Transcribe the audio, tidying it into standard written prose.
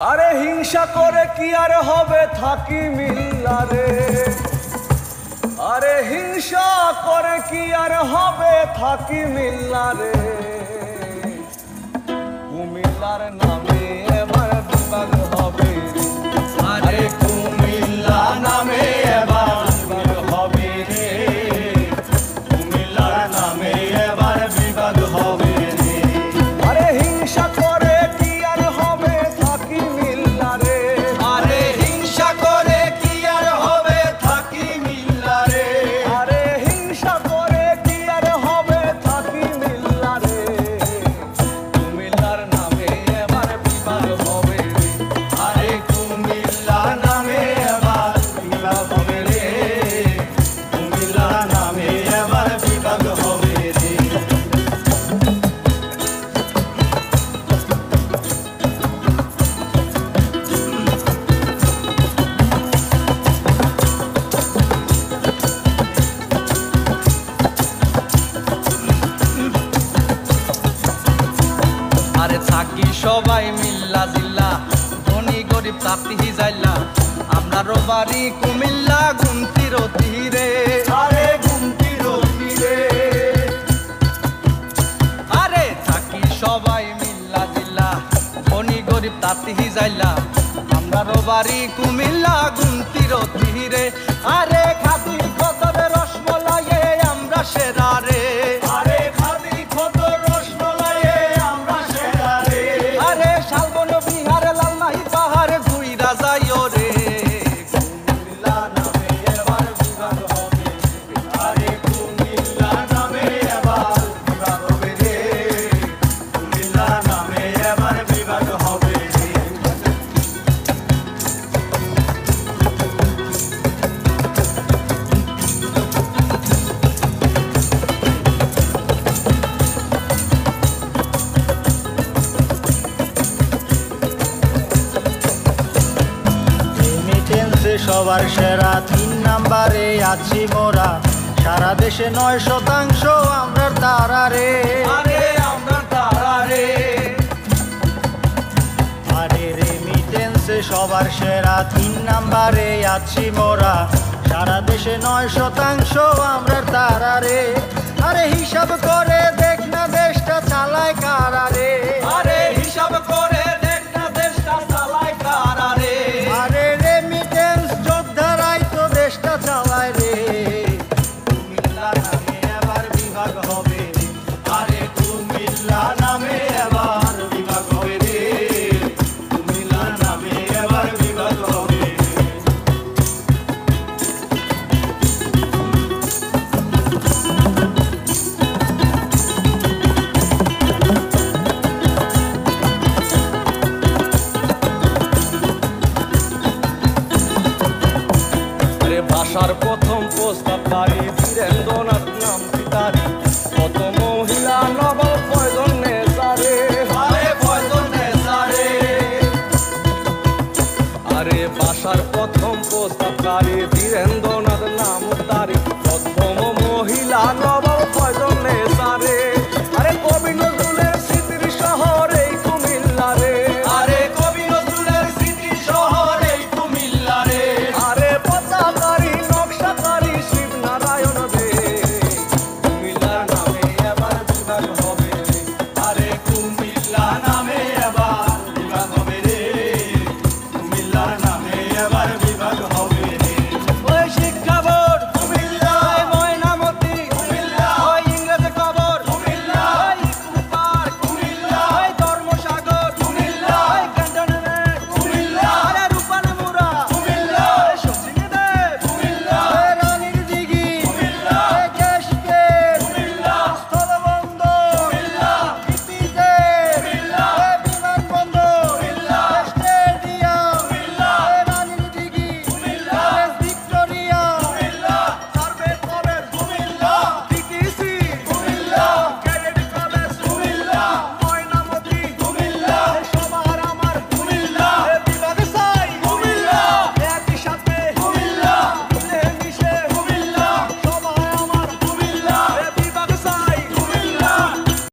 আরে হিংসা করে কি আর হবে থাকি মিল্লারে, আরে হিংসা করে কি আর হবে থাকি মিল্লারে। কুমিল্লার নামে এবার বিভাগ হবে, আরে কুমিল্লা নামে এবার বিভাগ হবে রে, কুমিল্লার নামে এবার বিভাগ হবে রে। আরে হিংসা করে কি আর হবে থাকি মিল্লারে, আরে হিংসা করে কি আর হবে থাকি মিল্লারে, আরে হিংসা করে কি আর হবে থাকি মিল্লারে। কুমিল্লার নামে এবার বিভাগ হবে রে, আরে কুমিল্লা নামে এবার বিভাগ হবে রে, কুমিল্লা নামে এবার বিভাগ হবে রে। আরে থাকি সবাই মিল্লা জিল্লা, ধনী গরিব তাঁতি যাইলা, আমরারও বাড়ি কুমিল্লা গুমতির তীরে, আরে গুমতির তীরে। আরে থাকি সবাই মিল্লা জিল্লা, ধনী গরিব তাঁতি যাইলা, আমরারও বাড়ি কুমিল্লা গুমতির তীরে। আরে খাদি কদরে রসমলাইয়ে আমরা সেরা রে, আরে খাদি কত রসমালাইয়ে আমরা সেরা রে। আরে শালবন বিহার লালমাই পাহাড় ঘুইরা যাইও রে। কুমিল্লা নামে এবার বিভাগ হবে, আরে কুমিল্লা নামে এবার বিভাগ হবে রে, কুমিল্লা নামে এবার বিভাগ হবে রে। রেমিটেন্সে সবার সেরা 3 নাম্বারে আছি মোরা, সারা দেশে 9% আমরা তারা রে। আরে আমরা তারা রে, আরে রেমিটেন্সে সবার সেরা 3 নাম্বারে আছি মোরা, সারা দেশে 9% আমরা তারা রে। আরে হিসাব করে দেখ না দেশটা চালায় কারা রে, আরে হিসাব করে দেখ না দেশটা চালায় কারা রে। আরে রেমিটেন্স যোদ্ধারাই তো দেশটা চালায় রে। কুমিল্লা নামে এবার বিভাগ হবে, আরে কুমিল্লা নামে এবার বিভাগ হবে রে, কুমিল্লা নামে এবার বিভাগ হবে। আরে ভাষার প্রথম প্রস্তাব তারি বীরেন্দ্রনাথ নাম পিতারি, কত মহিলা নবল প্রয়োজন নেশারে। আরে প্রয়োজন নেশারে, আরে ভাষার প্রথম প্রস্তাব তারি বীরেন্দ্রনাথ নাম তারি, প্রথম মহিলা